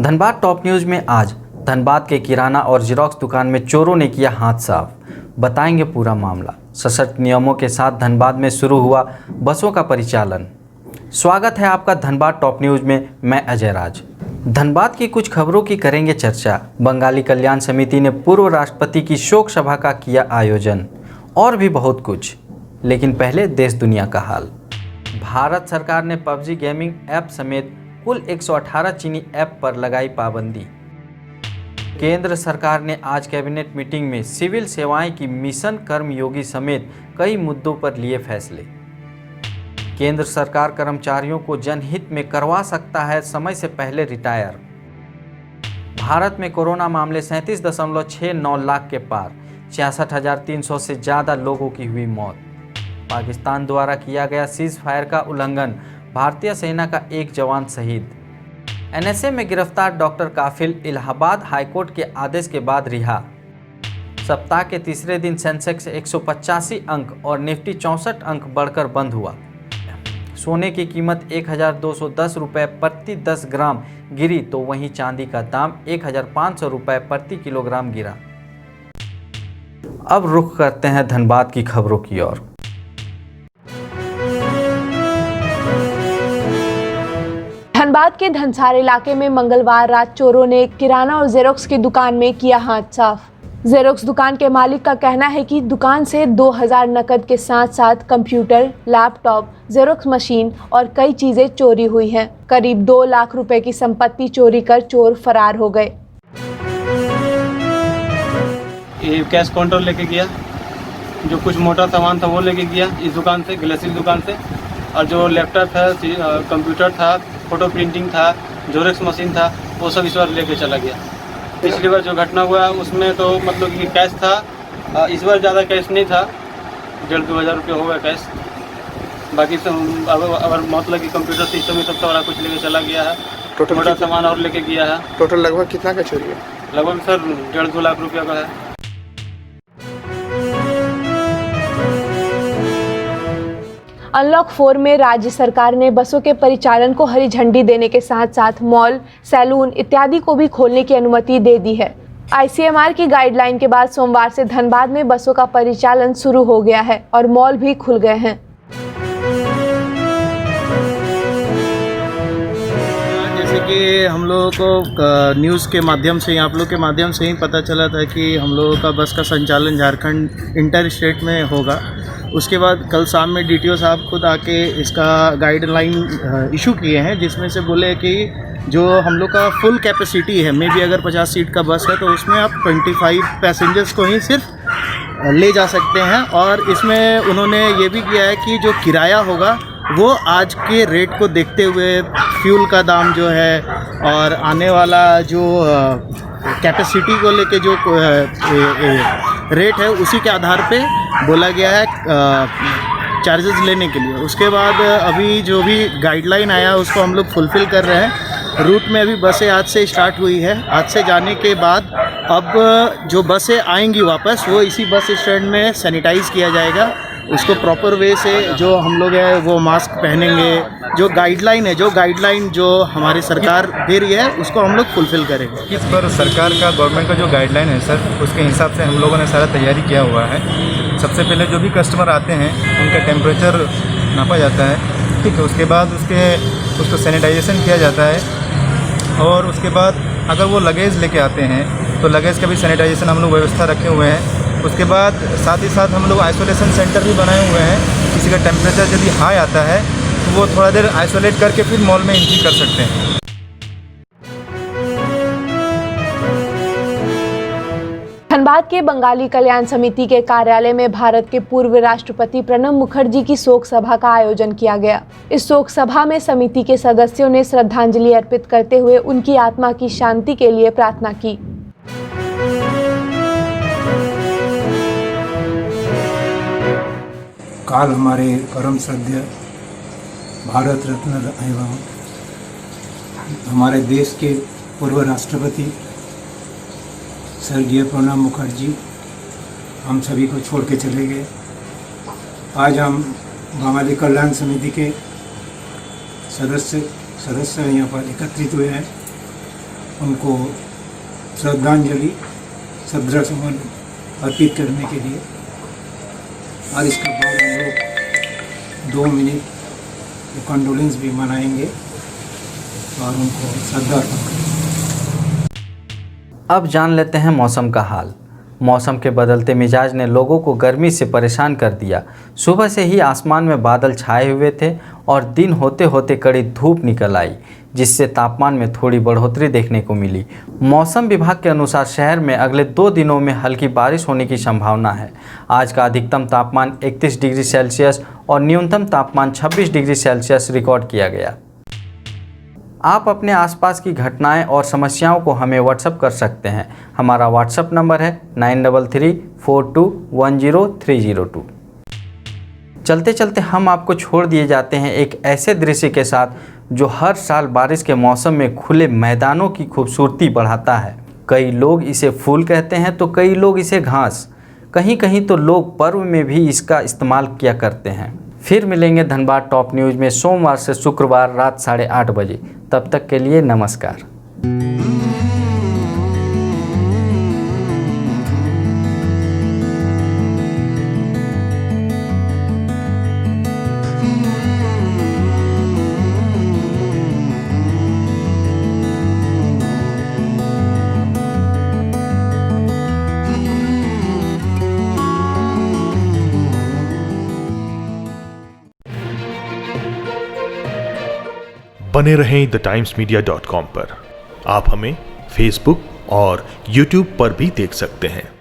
Dhanbad top news में आज धनबाद के किराना और जेरॉक्स दुकान में चोरों ने किया हाथ साफ। बताएंगे पूरा मामला। सशक्त नियमों के साथ धनबाद में शुरू हुआ बसों का परिचालन। स्वागत है आपका धनबाद टॉप न्यूज़ में। मैं अजय राज। धनबाद की कुछ खबरों की करेंगे चर्चा। बंगाली कल्याण समिति ने पूर्व राष्ट्रपति की शोक सभा का किया आयोजन और भी बहुत कुछ। लेकिन पहले देश दुनिया का हाल। भारत सरकार ने पबजी गेमिंग ऐप समेत कुल 118 चीनी ऐप पर लगाई पाबंदी। केंद्र सरकार ने आज कैबिनेट मीटिंग में सिविल सेवाएं की मिशन कर्मयोगी समेत कई मुद्दों पर लिए फैसले। केंद्र सरकार कर्मचारियों को जनहित में करवा सकता है समय से पहले रिटायर। भारत में कोरोना मामले 37.69 लाख के पार, 66,300 से ज़्यादा लोगों की हुई मौत। पाकिस्तान द्वारा किया गया सीज फायर का उल्लंघन, भारतीय सेना का एक जवान शहीद। एनएसए में गिरफ्तार डॉक्टर काफिल इलाहाबाद हाईकोर्ट के आदेश के बाद रिहा। सप्ताह के तीसरे दिन सेंसेक्स 185 अंक और निफ्टी 64 अंक बढ़कर बंद हुआ। सोने की कीमत 1,210 रुपये प्रति 10 ग्राम गिरी, तो वहीं चांदी का दाम 1,500 रुपये प्रति किलोग्राम गिरा। अब रुख करते हैं धनबाद की खबरों की ओर। धनबाद के धनसार इलाके में मंगलवार रात चोरों ने किराना और जेरोक्स की दुकान में किया हाथ साफ। जेरोक्स दुकान के मालिक का कहना है कि दुकान से 2,000 नकद के साथ साथ कंप्यूटर, लैपटॉप, जेरोक्स मशीन और कई चीजें चोरी हुई हैं। करीब 2 लाख रुपए की संपत्ति चोरी कर चोर फरार हो गए। ये कैश काउंटर लेके गया, जो कुछ मोटा सामान था वो लेके गया इस दुकान से, ग्लासेस दुकान से, और जो लैपटॉप था, कंप्यूटर था, फोटो प्रिंटिंग था, जेरॉक्स मशीन था, वो सब इस बार लेके चला गया। पिछली बार जो घटना हुआ उसमें तो मतलब कि कैश था, इस बार ज़्यादा कैश नहीं था, 1,500-2 हज़ार रुपये हो गया कैश। बाकी सब अगर मतलब कि कंप्यूटर सिस्टम में सब सारा कुछ लेके चला गया है। टोटल मोटा सामान और लेके गया है। टोटल लगभग कितना का चोरी है? लगभग सर 1.5-2 लाख रुपये का है। अनलॉक 4 में राज्य सरकार ने बसों के परिचालन को हरी झंडी देने के साथ साथ मॉल, सैलून इत्यादि को भी खोलने की अनुमति दे दी है। आईसीएमआर की गाइडलाइन के बाद सोमवार से धनबाद में बसों का परिचालन शुरू हो गया है और मॉल भी खुल गए हैं। जैसे कि हम लोगों को न्यूज़ के माध्यम से, आप लोग के माध्यम से ही पता चला था कि हम लोगों का बस का संचालन झारखंड इंटर स्टेट में होगा। उसके बाद कल शाम में डीटीओ साहब खुद आके इसका गाइडलाइन इशू किए हैं, जिसमें से बोले कि जो हम लोग का फुल कैपेसिटी है, मे बी अगर 50 सीट का बस है तो उसमें आप 25 पैसेंजर्स को ही सिर्फ ले जा सकते हैं। और इसमें उन्होंने ये भी किया है कि जो किराया होगा वो आज के रेट को देखते हुए, फ्यूल का दाम जो है और आने वाला जो कैपेसिटी को लेके जो रेट है उसी के आधार पे बोला गया है चार्जेस लेने के लिए। उसके बाद अभी जो भी गाइडलाइन आया उसको हम लोग फुलफ़िल कर रहे हैं। रूट में अभी बसें आज से स्टार्ट हुई है। आज से जाने के बाद अब जो बसें आएंगी वापस, वो इसी बस स्टैंड में सैनिटाइज़ किया जाएगा। उसको प्रॉपर वे से जो हम लोग है वो मास्क पहनेंगे। जो गाइडलाइन जो हमारी सरकार दे रही है उसको हम लोग फुलफ़िल करेंगे। इस पर सरकार का, गवर्नमेंट का जो गाइडलाइन है सर, उसके हिसाब से हम लोगों ने सारा तैयारी किया हुआ है। सबसे पहले जो भी कस्टमर आते हैं उनका टेम्परेचर नापा जाता है, ठीक है। उसके बाद उसको सैनिटाइजेशन किया जाता है। और उसके बाद अगर वो लगेज लेके आते हैं तो लगेज का भी सैनिटाइजेशन हम लोग व्यवस्था रखे हुए हैं। उसके बाद साथ ही साथ हम लोग आइसोलेशन सेंटर भी बनाए हुए हैं। किसी का टेम्परेचर यदि हाई आता है तो वो थोड़ा देर आइसोलेट करके फिर मॉल में एंट्री कर सकते हैं। धनबाद के बंगाली कल्याण समिति के कार्यालय में भारत के पूर्व राष्ट्रपति प्रणब मुखर्जी की शोक सभा का आयोजन किया गया। इस शोक सभा में समिति के सदस्यों ने श्रद्धांजलि अर्पित करते हुए उनकी आत्मा की शांति के लिए प्रार्थना की। काल हमारे परम श्रद्धेय भारत रत्न एवं हमारे देश के पूर्व राष्ट्रपति स्वर्गीय प्रणब मुखर्जी हम सभी को छोड़ के चले गए। आज हम बंगाली कल्याण समिति के सदस्य यहाँ पर एकत्रित हुए हैं उनको श्रद्धांजलि श्रद्धासुमन अर्पित करने के लिए। और इसके बाद हम लोग 2 मिनट कंडोलेंस भी मनाएंगे और उनको श्रद्धा अर्पण करेंगे। अब जान लेते हैं मौसम का हाल। मौसम के बदलते मिजाज ने लोगों को गर्मी से परेशान कर दिया। सुबह से ही आसमान में बादल छाए हुए थे और दिन होते होते कड़ी धूप निकल आई, जिससे तापमान में थोड़ी बढ़ोतरी देखने को मिली। मौसम विभाग के अनुसार शहर में अगले 2 दिनों में हल्की बारिश होने की संभावना है। आज का अधिकतम तापमान 31 डिग्री सेल्सियस और न्यूनतम तापमान 26 डिग्री सेल्सियस रिकॉर्ड किया गया। आप अपने आसपास की घटनाएं और समस्याओं को हमें व्हाट्सएप कर सकते हैं। हमारा व्हाट्सएप नंबर है 9334210302। चलते चलते हम आपको छोड़ दिए जाते हैं एक ऐसे दृश्य के साथ जो हर साल बारिश के मौसम में खुले मैदानों की खूबसूरती बढ़ाता है। कई लोग इसे फूल कहते हैं तो कई लोग इसे घास, कहीं कहीं तो लोग पर्व में भी इसका इस्तेमाल किया करते हैं। फिर मिलेंगे धनबाद टॉप न्यूज़ में सोमवार से शुक्रवार रात 8:30 बजे। तब तक के लिए नमस्कार। बने रहें TheTimesMedia.com पर। आप हमें फेसबुक और यूट्यूब पर भी देख सकते हैं।